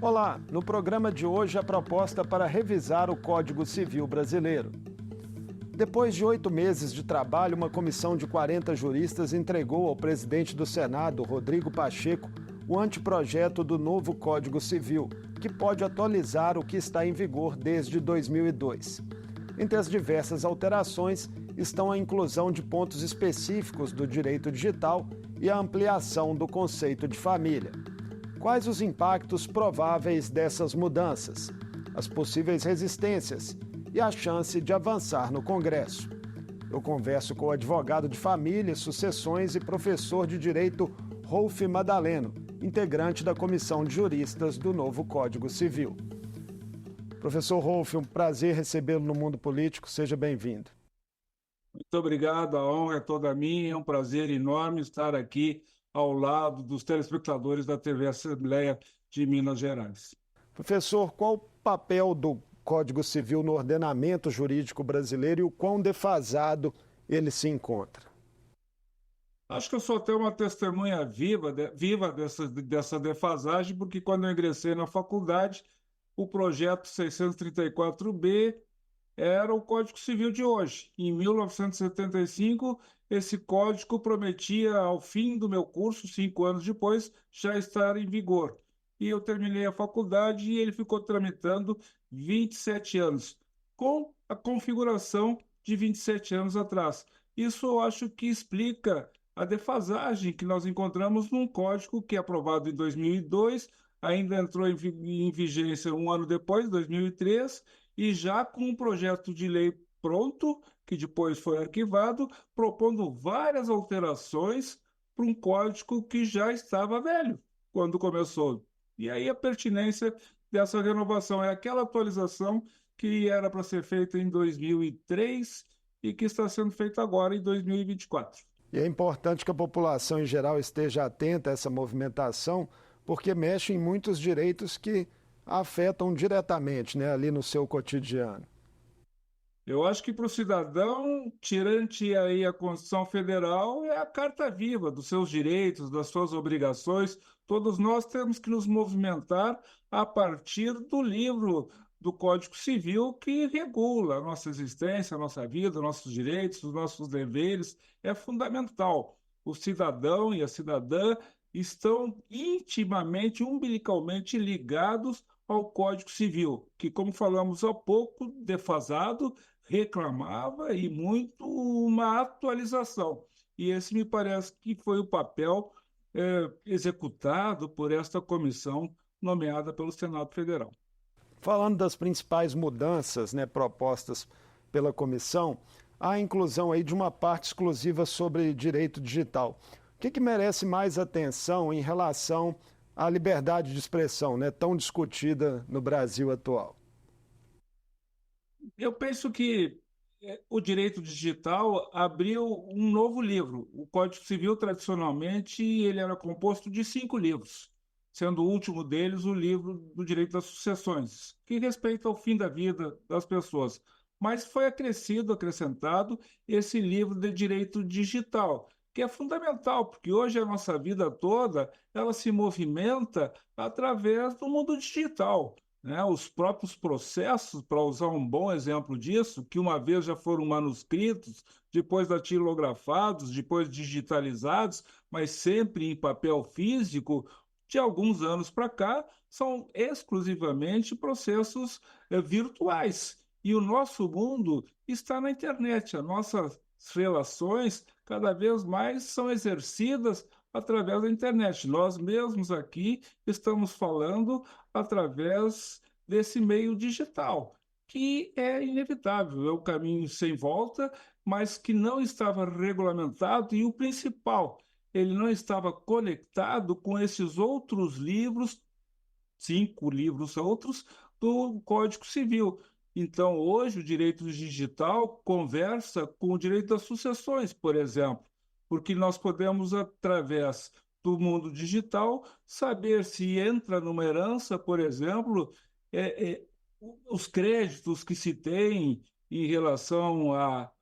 Olá, no programa de hoje a proposta para revisar o Código Civil brasileiro. Depois de 8 meses de trabalho, uma comissão de 40 juristas entregou ao presidente do Senado, Rodrigo Pacheco, o anteprojeto do novo Código Civil, que pode atualizar o que está em vigor desde 2002. Entre as diversas alterações estão a inclusão de pontos específicos do direito digital e a ampliação do conceito de família. Quais os impactos prováveis dessas mudanças, as possíveis resistências e a chance de avançar no Congresso? Eu converso com o advogado de família, sucessões e professor de direito Rolf Madaleno, integrante da Comissão de Juristas do novo Código Civil. Professor Rolf, um prazer recebê-lo no mundo político, seja bem-vindo. Muito obrigado, a honra é toda minha, é um prazer enorme estar aqui ao lado dos telespectadores da TV Assembleia de Minas Gerais. Professor, qual o papel do Código Civil no ordenamento jurídico brasileiro e o quão defasado ele se encontra? Acho que eu sou até uma testemunha viva dessa defasagem, porque quando eu ingressei na faculdade, o projeto 634B era o Código Civil de hoje. Em 1975, esse código prometia, ao fim do meu curso, 5 anos depois, já estar em vigor. E eu terminei a faculdade e ele ficou tramitando 27 anos, com a configuração de 27 anos atrás. Isso eu acho que explica a defasagem que nós encontramos num código que é aprovado em 2002, ainda entrou em vigência um ano depois, 2003, e já com um projeto de lei pronto, que depois foi arquivado, propondo várias alterações para um código que já estava velho quando começou. E aí a pertinência dessa renovação é aquela atualização que era para ser feita em 2003 e que está sendo feita agora em 2024. E é importante que a população em geral esteja atenta a essa movimentação, porque mexe em muitos direitos que afetam diretamente, né, ali no seu cotidiano. Eu acho que para o cidadão, tirante aí a Constituição Federal, é a carta viva dos seus direitos, das suas obrigações. Todos nós temos que nos movimentar a partir do livro do Código Civil que regula a nossa existência, a nossa vida, nossos direitos, os nossos deveres. É fundamental. O cidadão e a cidadã estão intimamente, umbilicalmente ligados ao Código Civil, que, como falamos há pouco, defasado, reclamava e muito uma atualização. E esse me parece que foi o papel executado por esta comissão nomeada pelo Senado Federal. Falando das principais mudanças, né, propostas pela comissão, há a inclusão aí de uma parte exclusiva sobre direito digital. O que merece mais atenção em relação à liberdade de expressão, né, tão discutida no Brasil atual? Eu penso que o direito digital abriu um novo livro. O Código Civil, tradicionalmente, ele era composto de 5 livros, sendo o último deles o livro do direito das sucessões, que respeita ao fim da vida das pessoas. Mas foi acrescentado esse livro de direito digital, que é fundamental, porque hoje a nossa vida toda ela se movimenta através do mundo digital, né? Os próprios processos, para usar um bom exemplo disso, que uma vez já foram manuscritos, depois datilografados, depois digitalizados, mas sempre em papel físico, de alguns anos para cá, são exclusivamente processos virtuais. E o nosso mundo está na internet. As nossas relações cada vez mais são exercidas através da internet. Nós mesmos aqui estamos falando através desse meio digital, que é inevitável, é o caminho sem volta, mas que não estava regulamentado e o principal, ele não estava conectado com esses outros livros, 5 livros outros, do Código Civil. Então, hoje, o direito digital conversa com o direito das sucessões, por exemplo, porque nós podemos, através do mundo digital, saber se entra numa herança, por exemplo, é, é, os créditos que se tem em relação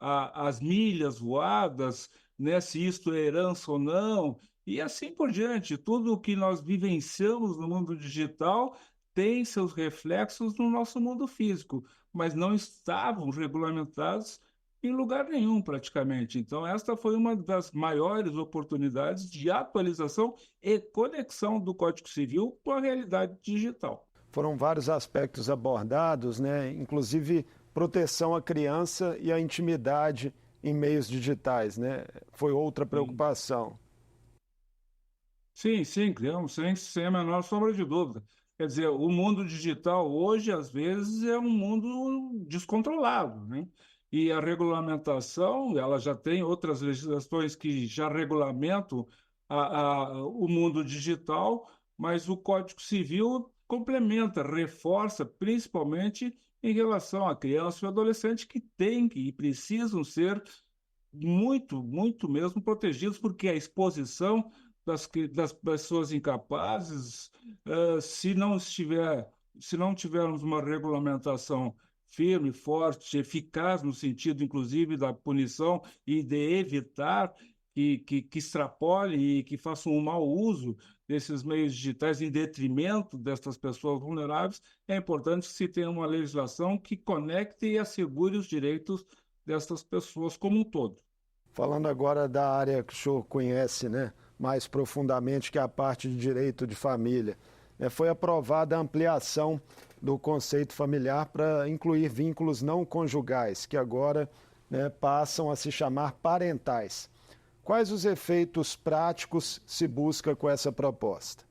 às milhas voadas, né, se isto é herança ou não, e assim por diante. Tudo o que nós vivenciamos no mundo digital têm seus reflexos no nosso mundo físico, mas não estavam regulamentados em lugar nenhum, praticamente. Então, esta foi uma das maiores oportunidades de atualização e conexão do Código Civil com a realidade digital. Foram vários aspectos abordados, né? Inclusive proteção à criança e à intimidade em meios digitais, né? Foi outra Sim, preocupação. sim, sim, criamos, sem a menor sombra de dúvida. Quer dizer, o mundo digital hoje, às vezes, é um mundo descontrolado, né? E a regulamentação, ela já tem outras legislações que já regulamentam o mundo digital, mas o Código Civil complementa, reforça, principalmente em relação à criança e ao adolescente que têm e precisam ser muito, muito mesmo protegidos, porque a exposição das pessoas incapazes, se não tivermos uma regulamentação firme, forte, eficaz no sentido, inclusive, da punição e de evitar que extrapole e que façam um mau uso desses meios digitais em detrimento destas pessoas vulneráveis, é importante que se tenha uma legislação que conecte e assegure os direitos destas pessoas como um todo. Falando agora da área que o senhor conhece, né, mais profundamente, que é a parte de direito de família, né, foi aprovada a ampliação do conceito familiar para incluir vínculos não conjugais, que agora, né, passam a se chamar parentais. Quais os efeitos práticos se busca com essa proposta?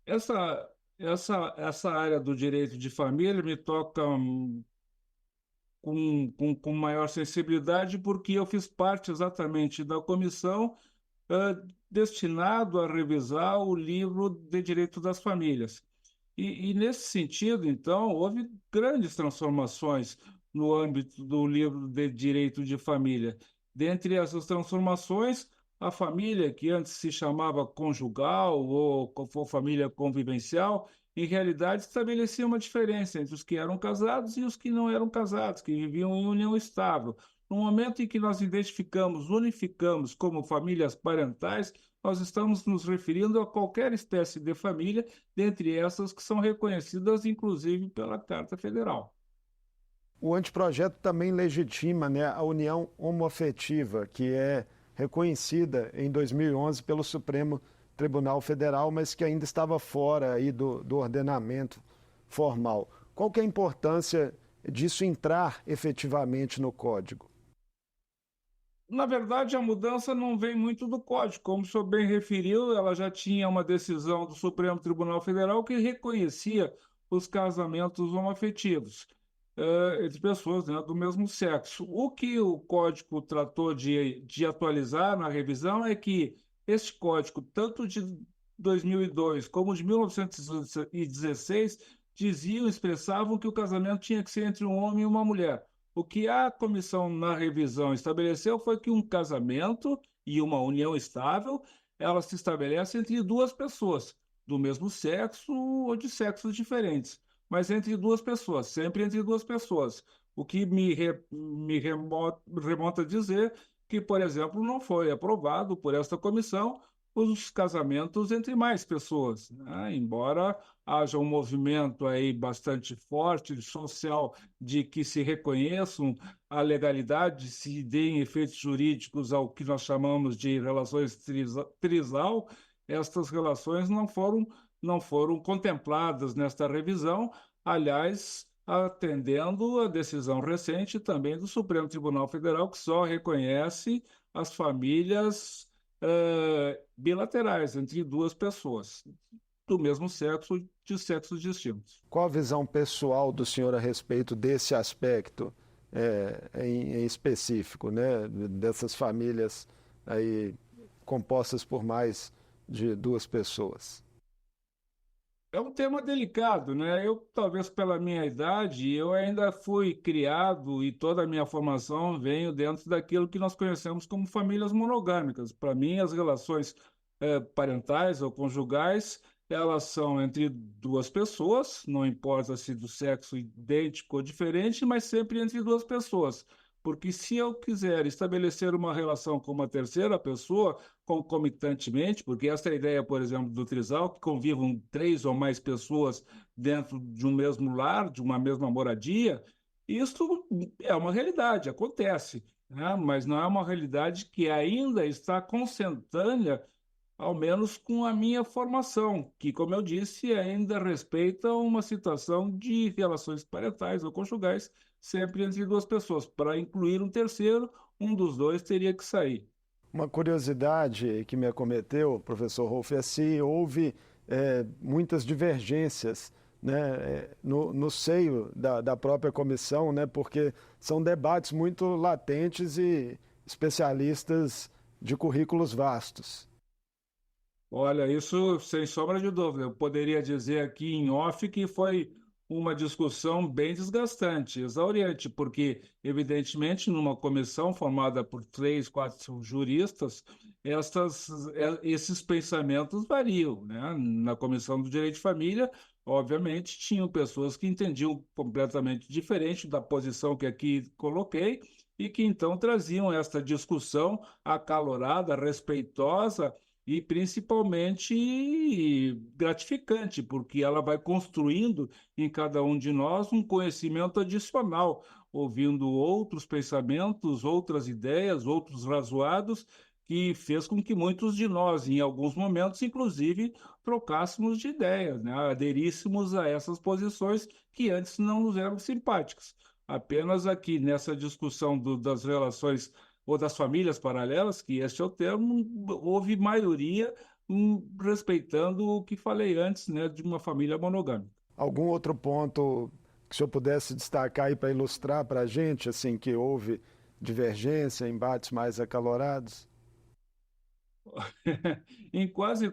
Essa área do direito de família me toca com maior sensibilidade, porque eu fiz parte exatamente da comissão destinado a revisar o livro de Direito das Famílias. E nesse sentido, então, houve grandes transformações no âmbito do livro de Direito de Família. Dentre essas transformações, a família, que antes se chamava conjugal ou família convivencial, em realidade estabelecia uma diferença entre os que eram casados e os que não eram casados, que viviam em união estável. No momento em que nós identificamos, unificamos como famílias parentais, nós estamos nos referindo a qualquer espécie de família, dentre essas que são reconhecidas, inclusive, pela Carta Federal. O anteprojeto também legitima, né, a união homoafetiva, que é reconhecida em 2011 pelo Supremo Tribunal Federal, mas que ainda estava fora aí do ordenamento formal. Qual que é a importância disso entrar efetivamente no Código? Na verdade, a mudança não vem muito do Código. Como o senhor bem referiu, ela já tinha uma decisão do Supremo Tribunal Federal que reconhecia os casamentos homoafetivos entre pessoas, né, do mesmo sexo. O que o Código tratou de atualizar na revisão é que este Código, tanto de 2002 como de 1916, diziam, expressavam que o casamento tinha que ser entre um homem e uma mulher. O que a comissão na revisão estabeleceu foi que um casamento e uma união estável, ela se estabelece entre duas pessoas do mesmo sexo ou de sexos diferentes, mas entre duas pessoas, sempre entre duas pessoas. O que remonta a dizer que, por exemplo, não foi aprovado por esta comissão os casamentos entre mais pessoas, né? Embora haja um movimento aí bastante forte social de que se reconheçam a legalidade, se deem efeitos jurídicos ao que nós chamamos de relações trisal, estas relações não foram contempladas nesta revisão, aliás, atendendo a decisão recente também do Supremo Tribunal Federal, que só reconhece as famílias bilaterais entre duas pessoas do mesmo sexo, de sexos distintos. Qual a visão pessoal do senhor a respeito desse aspecto em específico, né, dessas famílias aí compostas por mais de duas pessoas? É um tema delicado, né? Eu, talvez pela minha idade, eu ainda fui criado e toda a minha formação veio dentro daquilo que nós conhecemos como famílias monogâmicas. Para mim, as relações parentais ou conjugais, elas são entre duas pessoas, não importa se do sexo idêntico ou diferente, mas sempre entre duas pessoas. porque se eu quiser estabelecer uma relação com uma terceira pessoa, concomitantemente, porque essa é a ideia, por exemplo, do trisal, que convivam três ou mais pessoas dentro de um mesmo lar, de uma mesma moradia, isso é uma realidade, acontece, né? Mas não é uma realidade que ainda está consentânea, ao menos com a minha formação, que, como eu disse, ainda respeita uma situação de relações parentais ou conjugais, sempre entre duas pessoas. Para incluir um terceiro, um dos dois teria que sair. Uma curiosidade que me acometeu, professor Rolf, é se houve muitas divergências, né, no seio da própria comissão, né, porque são debates muito latentes e especialistas de currículos vastos. Olha, isso sem sombra de dúvida. Eu poderia dizer aqui em off que foi uma discussão bem desgastante, exauriante, porque, evidentemente, numa comissão formada por três, quatro juristas, esses pensamentos variam, né? Na Comissão do Direito de Família, obviamente, tinham pessoas que entendiam completamente diferente da posição que aqui coloquei e que então traziam esta discussão acalorada, respeitosa e principalmente gratificante, porque ela vai construindo em cada um de nós um conhecimento adicional, ouvindo outros pensamentos, outras ideias, outros razoados, que fez com que muitos de nós, em alguns momentos, inclusive, trocássemos de ideias, né? Aderíssemos a essas posições que antes não nos eram simpáticas. Apenas aqui nessa discussão das relações ou das famílias paralelas, que este é o termo, houve maioria respeitando o que falei antes, né, de uma família monogâmica. Algum outro ponto que o senhor pudesse destacar aí para ilustrar para a gente, assim, que houve divergência, embates mais acalorados? Em quase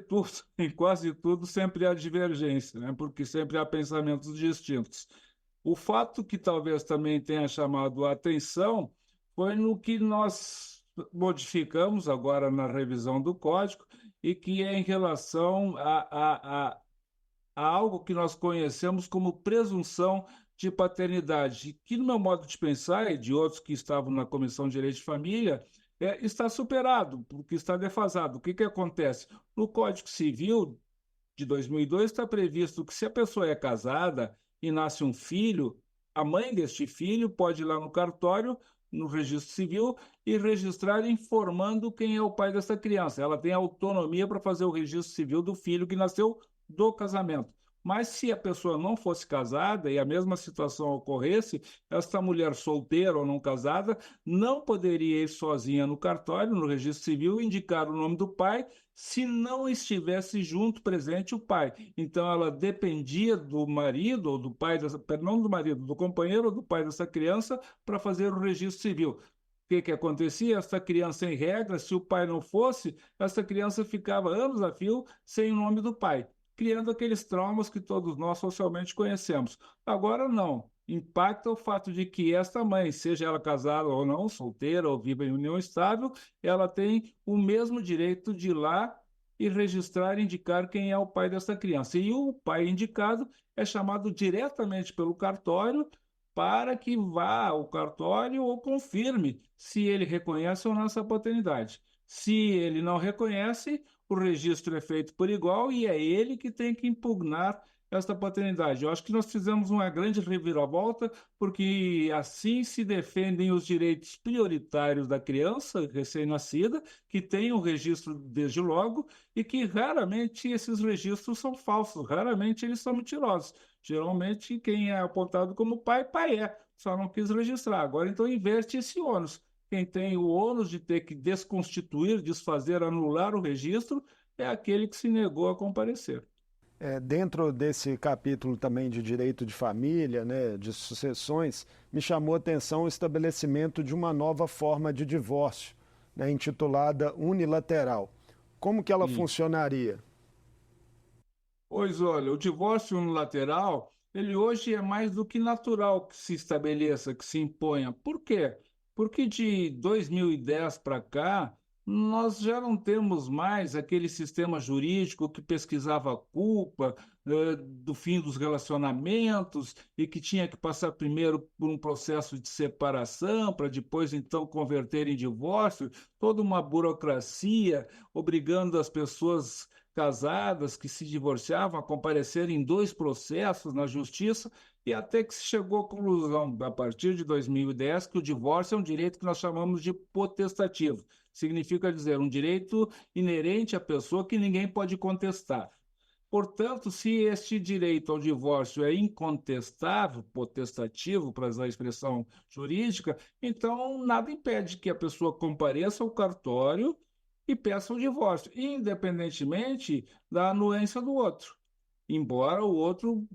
tudo sempre há divergência, né? Porque sempre há pensamentos distintos. O fato que talvez também tenha chamado a atenção foi no que nós modificamos agora na revisão do código e que é em relação a algo que nós conhecemos como presunção de paternidade, que no meu modo de pensar e de outros que estavam na Comissão de Direito de Família, está superado, porque está defasado. O que que acontece? No Código Civil de 2002 está previsto que se a pessoa é casada e nasce um filho, a mãe deste filho pode ir lá no cartório, no registro civil, e registrar informando quem é o pai dessa criança. Ela tem autonomia para fazer o registro civil do filho que nasceu do casamento. Mas se a pessoa não fosse casada e a mesma situação ocorresse, esta mulher solteira ou não casada não poderia ir sozinha no cartório, no registro civil, indicar o nome do pai se não estivesse junto, presente o pai. Então ela dependia do marido ou do pai dessa, não do marido, do companheiro ou do pai dessa criança para fazer o registro civil. O que que acontecia? Essa criança, em regra, se o pai não fosse, essa criança ficava anos a fio sem o nome do pai, criando aqueles traumas que todos nós socialmente conhecemos. Agora não. Impacta o fato de que esta mãe, seja ela casada ou não, solteira ou viva em união estável, ela tem o mesmo direito de ir lá e registrar e indicar quem é o pai dessa criança. E o pai indicado é chamado diretamente pelo cartório para que vá ao cartório ou confirme se ele reconhece ou não essa paternidade. Se ele não reconhece, o registro é feito por igual e é ele que tem que impugnar esta paternidade. Eu acho que nós fizemos uma grande reviravolta, porque assim se defendem os direitos prioritários da criança recém-nascida, que tem o registro desde logo, e que raramente esses registros são falsos, raramente eles são mentirosos. Geralmente, quem é apontado como pai, pai é, só não quis registrar. Agora, então, inverte esse ônus. Quem tem o ônus de ter que desconstituir, desfazer, anular o registro, é aquele que se negou a comparecer. Dentro desse capítulo também de direito de família, né, de sucessões, me chamou a atenção o estabelecimento de uma nova forma de divórcio, né, intitulada unilateral. Como que ela Isso. funcionaria? Pois olha, o divórcio unilateral, ele hoje é mais do que natural que se estabeleça, que se imponha. Por quê? Porque de 2010 para cá, nós já não temos mais aquele sistema jurídico que pesquisava a culpa, do fim dos relacionamentos e que tinha que passar primeiro por um processo de separação para depois então converter em divórcio, toda uma burocracia obrigando as pessoas casadas que se divorciavam a comparecer em dois processos na justiça e até que se chegou à conclusão, a partir de 2010, que o divórcio é um direito que nós chamamos de potestativo. Significa dizer, um direito inerente à pessoa que ninguém pode contestar. Portanto, se este direito ao divórcio é incontestável, potestativo, para usar a expressão jurídica, então nada impede que a pessoa compareça ao cartório e peça o divórcio, independentemente da anuência do outro. Embora o outro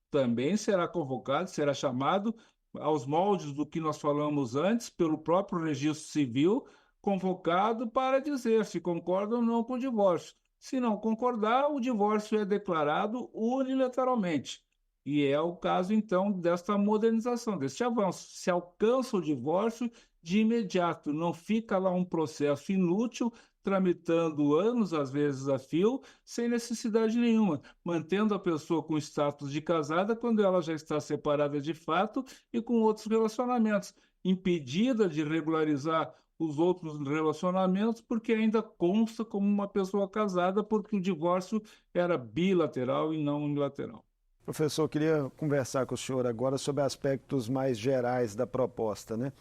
também será convocado, será chamado aos moldes do que nós falamos antes, pelo próprio registro civil, convocado para dizer se concorda ou não com o divórcio. Se não concordar, o divórcio é declarado unilateralmente. E é o caso, então, desta modernização, deste avanço. Se alcança o divórcio de imediato, não fica lá um processo inútil, tramitando anos, às vezes a fio, sem necessidade nenhuma, mantendo a pessoa com status de casada quando ela já está separada de fato e com outros relacionamentos, impedida de regularizar os outros relacionamentos porque ainda consta como uma pessoa casada porque o divórcio era bilateral e não unilateral. Professor, eu queria conversar com o senhor agora sobre aspectos mais gerais da proposta, né?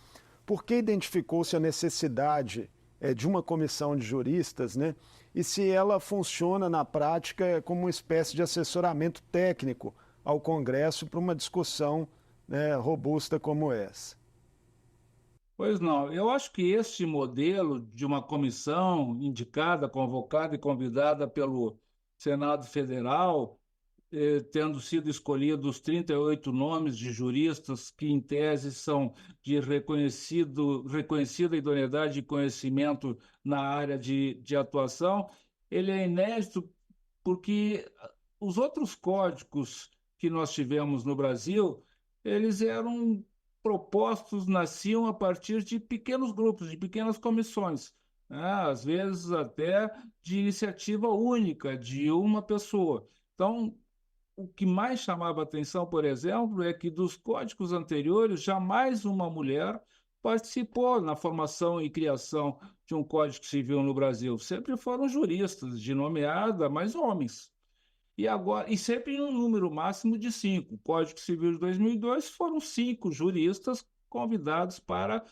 Por que identificou-se a necessidade de uma comissão de juristas, né? E se ela funciona na prática como uma espécie de assessoramento técnico ao Congresso para uma discussão, né, robusta como essa? Pois não, eu acho que este modelo de uma comissão indicada, convocada e convidada pelo Senado Federal, tendo sido escolhidos 38 nomes de juristas que, em tese, são de reconhecida idoneidade e conhecimento na área de atuação, ele é inédito porque os outros códigos que nós tivemos no Brasil, eles eram propostos, nasciam a partir de pequenos grupos, de pequenas comissões, né? Às vezes até de iniciativa única de uma pessoa. Então, o que mais chamava atenção, por exemplo, é que dos códigos anteriores, jamais uma mulher participou na formação e criação de um Código Civil no Brasil. Sempre foram juristas, de nomeada, mas homens. E agora, e sempre em um número máximo de cinco. O Código Civil de 2002 foram cinco juristas convidados para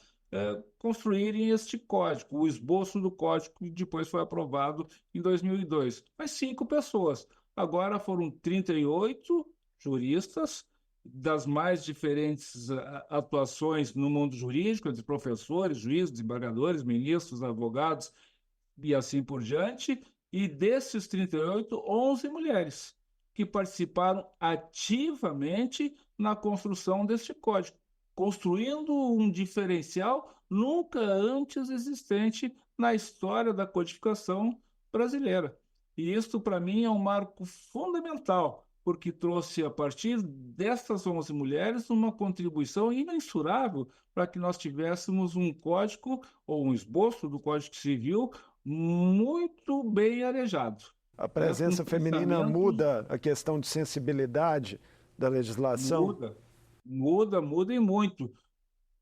construírem este código, o esboço do código que depois foi aprovado em 2002. Mas cinco pessoas. Agora foram 38 juristas das mais diferentes atuações no mundo jurídico, de professores, juízes, desembargadores, ministros, advogados e assim por diante. E desses 38, 11 mulheres que participaram ativamente na construção deste código, construindo um diferencial nunca antes existente na história da codificação brasileira. E isto, para mim, é um marco fundamental, porque trouxe, a partir destas 11 mulheres, uma contribuição imensurável para que nós tivéssemos um código ou um esboço do Código Civil muito bem arejado, A né? Com presença feminina pensamentos. muda a questão de sensibilidade da legislação? Muda, muda e muito.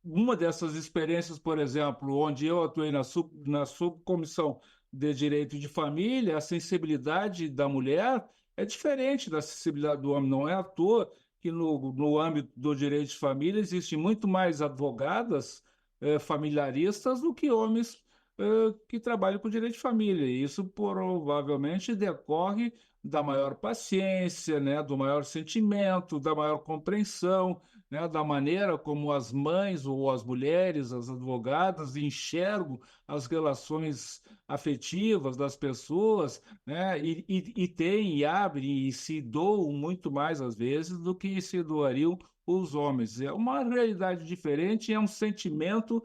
Uma dessas experiências, por exemplo, onde eu atuei na subcomissão de direito de família, a sensibilidade da mulher é diferente da sensibilidade do homem. Não é à toa que no âmbito do direito de família existem muito mais advogadas familiaristas do que homens que trabalham com direito de família. E isso provavelmente decorre da maior paciência, né, do maior sentimento, da maior compreensão, né, da maneira como as mães ou as mulheres, as advogadas, enxergam as relações afetivas das pessoas, né, e têm, e abrem e se doam muito mais às vezes do que se doariam os homens. É uma realidade diferente, é um sentimento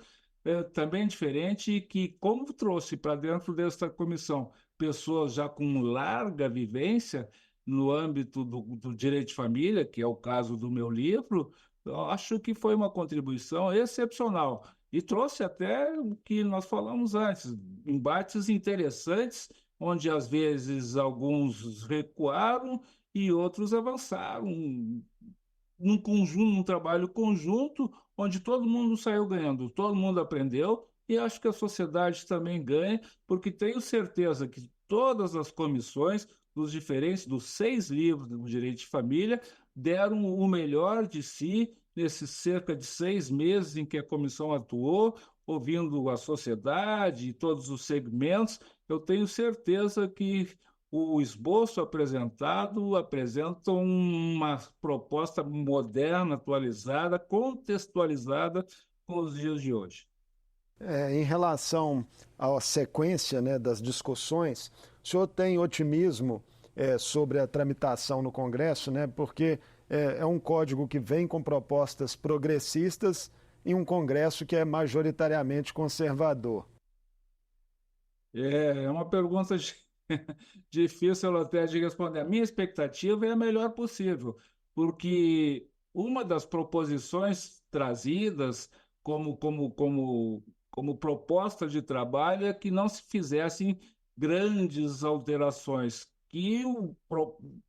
também diferente que, como trouxe para dentro desta comissão pessoas já com larga vivência no âmbito do direito de família, que é o caso do meu livro, eu acho que foi uma contribuição excepcional. E trouxe até o que nós falamos antes, embates interessantes, onde às vezes alguns recuaram e outros avançaram, num conjunto, num trabalho conjunto, onde todo mundo saiu ganhando, todo mundo aprendeu, e acho que a sociedade também ganha, porque tenho certeza que todas as comissões dos 6 livros do direito de família deram o melhor de si nesses cerca de 6 meses em que a comissão atuou, ouvindo a sociedade e todos os segmentos. Eu tenho certeza que o esboço apresentado apresenta uma proposta moderna, atualizada, contextualizada com os dias de hoje. Em relação à sequência, né, das discussões, o senhor tem otimismo sobre a tramitação no Congresso, né, porque é um código que vem com propostas progressistas em um Congresso que é majoritariamente conservador. É uma pergunta difícil até de responder. A minha expectativa é a melhor possível, porque uma das proposições trazidas como proposta de trabalho é que não se fizessem grandes alterações, que o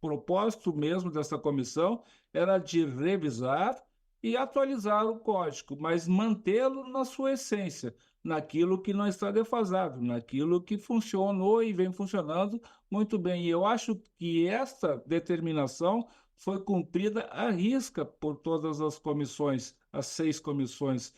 propósito mesmo dessa comissão era de revisar e atualizar o código, mas mantê-lo na sua essência, naquilo que não está defasado, naquilo que funcionou e vem funcionando muito bem. E eu acho que esta determinação foi cumprida à risca por todas as comissões, as 6 comissões,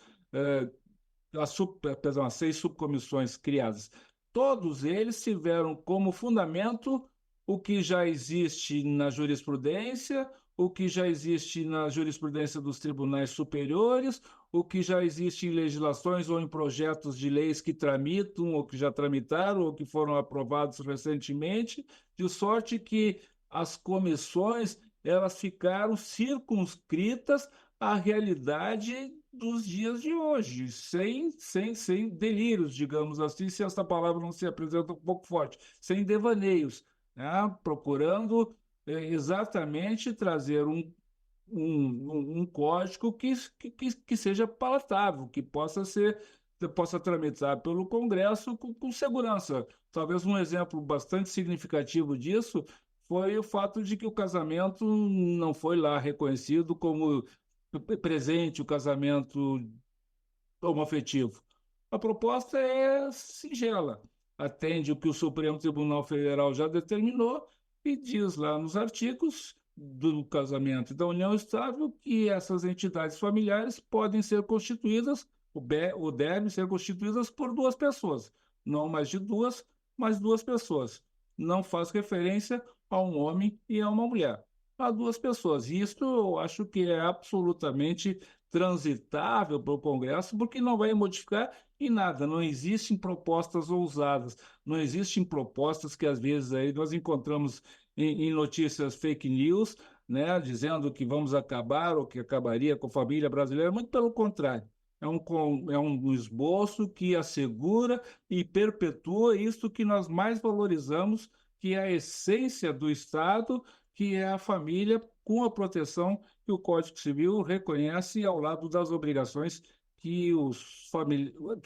as 6 subcomissões criadas. Todos eles tiveram como fundamento o que já existe na jurisprudência, o que já existe na jurisprudência dos tribunais superiores, o que já existe em legislações ou em projetos de leis que tramitam, ou que já tramitaram, ou que foram aprovados recentemente, de sorte que as comissões elas ficaram circunscritas à realidade dos dias de hoje, sem delírios, digamos assim, se essa palavra não se apresenta um pouco forte, sem devaneios, né? Procurando exatamente trazer um código que seja palatável, que possa tramitar pelo Congresso com segurança. Talvez um exemplo bastante significativo disso foi o fato de que o casamento não foi lá reconhecido como presente, o casamento homoafetivo. A proposta é singela, atende o que o Supremo Tribunal Federal já determinou e diz lá nos artigos do casamento e da união estável que essas entidades familiares podem ser constituídas, ou devem ser constituídas por 2 pessoas, não mais de duas, mas 2 pessoas. Não faz referência a um homem e a uma mulher, a 2 pessoas. E isso eu acho que é absolutamente transitável para o Congresso, porque não vai modificar em nada. Não existem propostas ousadas, não existem propostas que às vezes aí nós encontramos em notícias fake news, né, dizendo que vamos acabar ou que acabaria com a família brasileira. Muito pelo contrário. É um esboço que assegura e perpetua isso que nós mais valorizamos, que é a essência do Estado, que é a família, com a proteção que o Código Civil reconhece ao lado das obrigações que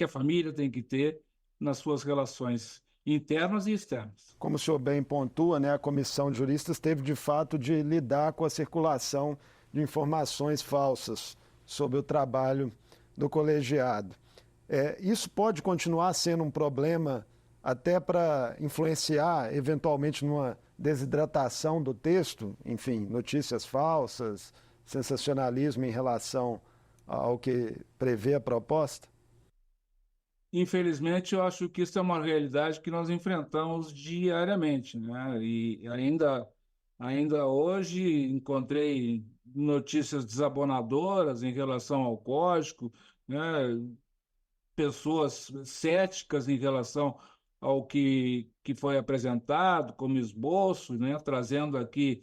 a família tem que ter nas suas relações internas e externas. Como o senhor bem pontua, né, a comissão de juristas teve de fato de lidar com a circulação de informações falsas sobre o trabalho do colegiado. Isso pode continuar sendo um problema até para influenciar eventualmente numa desidratação do texto, enfim, notícias falsas, sensacionalismo em relação ao que prevê a proposta? Infelizmente, eu acho que isso é uma realidade que nós enfrentamos diariamente, né? E ainda hoje encontrei notícias desabonadoras em relação ao código, né? Pessoas céticas em relação ao que foi apresentado como esboço, né? Trazendo aqui,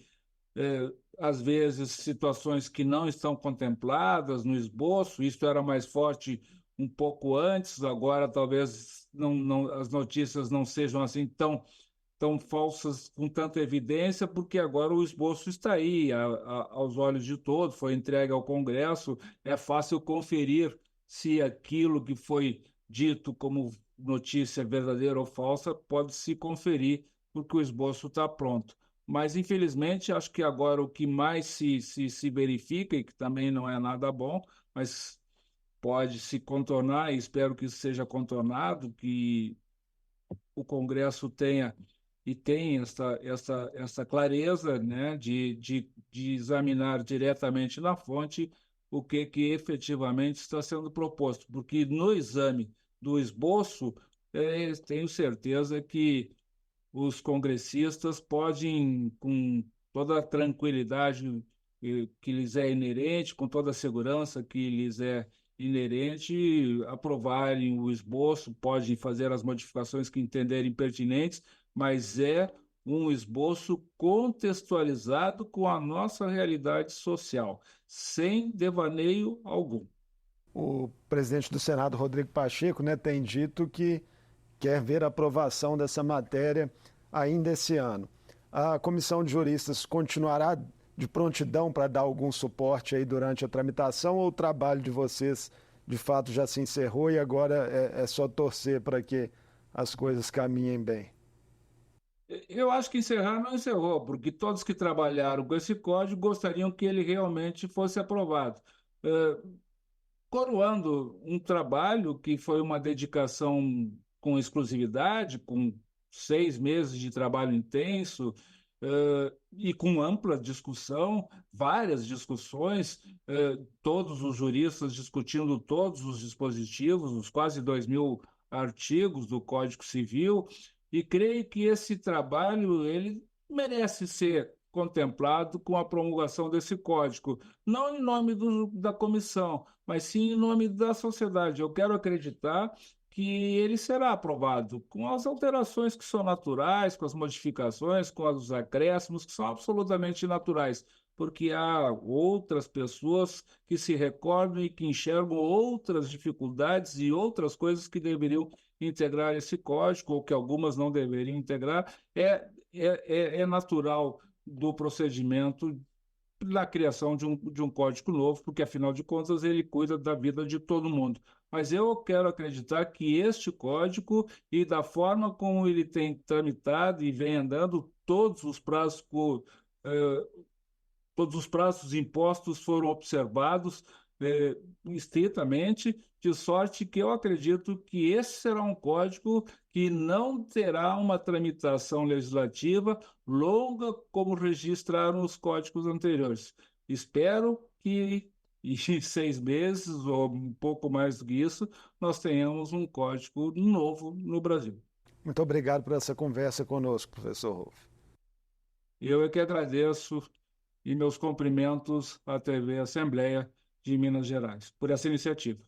às vezes, situações que não estão contempladas no esboço. Isso era mais forte um pouco antes, agora talvez as notícias não sejam assim tão falsas com tanta evidência, porque agora o esboço está aí, aos olhos de todos, foi entregue ao Congresso, é fácil conferir se aquilo que foi dito como notícia verdadeira ou falsa pode se conferir, porque o esboço está pronto. Mas, infelizmente, acho que agora o que mais se verifica, e que também não é nada bom, mas pode se contornar, e espero que isso seja contornado, que o Congresso tenha e tem essa clareza, né, de examinar diretamente na fonte o que efetivamente está sendo proposto, porque no exame do esboço, tenho certeza que os congressistas podem, com toda a tranquilidade que lhes é inerente, com toda a segurança que lhes é inerente, aprovarem o esboço, podem fazer as modificações que entenderem pertinentes, mas é um esboço contextualizado com a nossa realidade social, sem devaneio algum. O presidente do Senado, Rodrigo Pacheco, né, tem dito que quer ver a aprovação dessa matéria ainda esse ano. A comissão de juristas continuará de prontidão para dar algum suporte aí durante a tramitação, ou o trabalho de vocês de fato já se encerrou e agora é só torcer para que as coisas caminhem bem? Eu acho que encerrar não encerrou, porque todos que trabalharam com esse código gostariam que ele realmente fosse aprovado. Eh, Coroando um trabalho que foi uma dedicação com exclusividade, com 6 meses de trabalho intenso, e com ampla discussão, várias discussões, todos os juristas discutindo todos os dispositivos, os quase 2.000 artigos do Código Civil, e creio que esse trabalho ele merece ser contemplado com a promulgação desse código, não em nome da comissão, mas sim em nome da sociedade. Eu quero acreditar que ele será aprovado com as alterações que são naturais, com as modificações, com os acréscimos que são absolutamente naturais, porque há outras pessoas que se recordam e que enxergam outras dificuldades e outras coisas que deveriam integrar esse código, ou que algumas não deveriam integrar. É natural do procedimento na criação de um código novo, porque, afinal de contas, ele cuida da vida de todo mundo. Mas eu quero acreditar que este código, e da forma como ele tem tramitado e vem andando, eh, todos os prazos impostos foram observados estritamente, de sorte que eu acredito que esse será um código que não terá uma tramitação legislativa longa como registraram os códigos anteriores. Espero que em 6 meses, ou um pouco mais do que isso, nós tenhamos um código novo no Brasil. Muito obrigado por essa conversa conosco, professor Rolf. Eu é que agradeço e meus cumprimentos à TV Assembleia de Minas Gerais por essa iniciativa.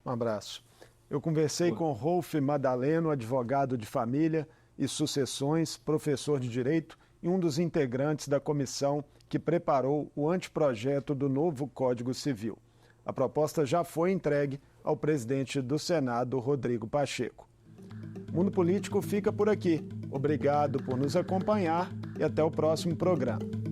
Um abraço. Eu conversei com Rolf Madaleno, advogado de família e sucessões, professor de Direito e um dos integrantes da comissão que preparou o anteprojeto do novo Código Civil. A proposta já foi entregue ao presidente do Senado, Rodrigo Pacheco. Mundo Político fica por aqui. Obrigado por nos acompanhar e até o próximo programa.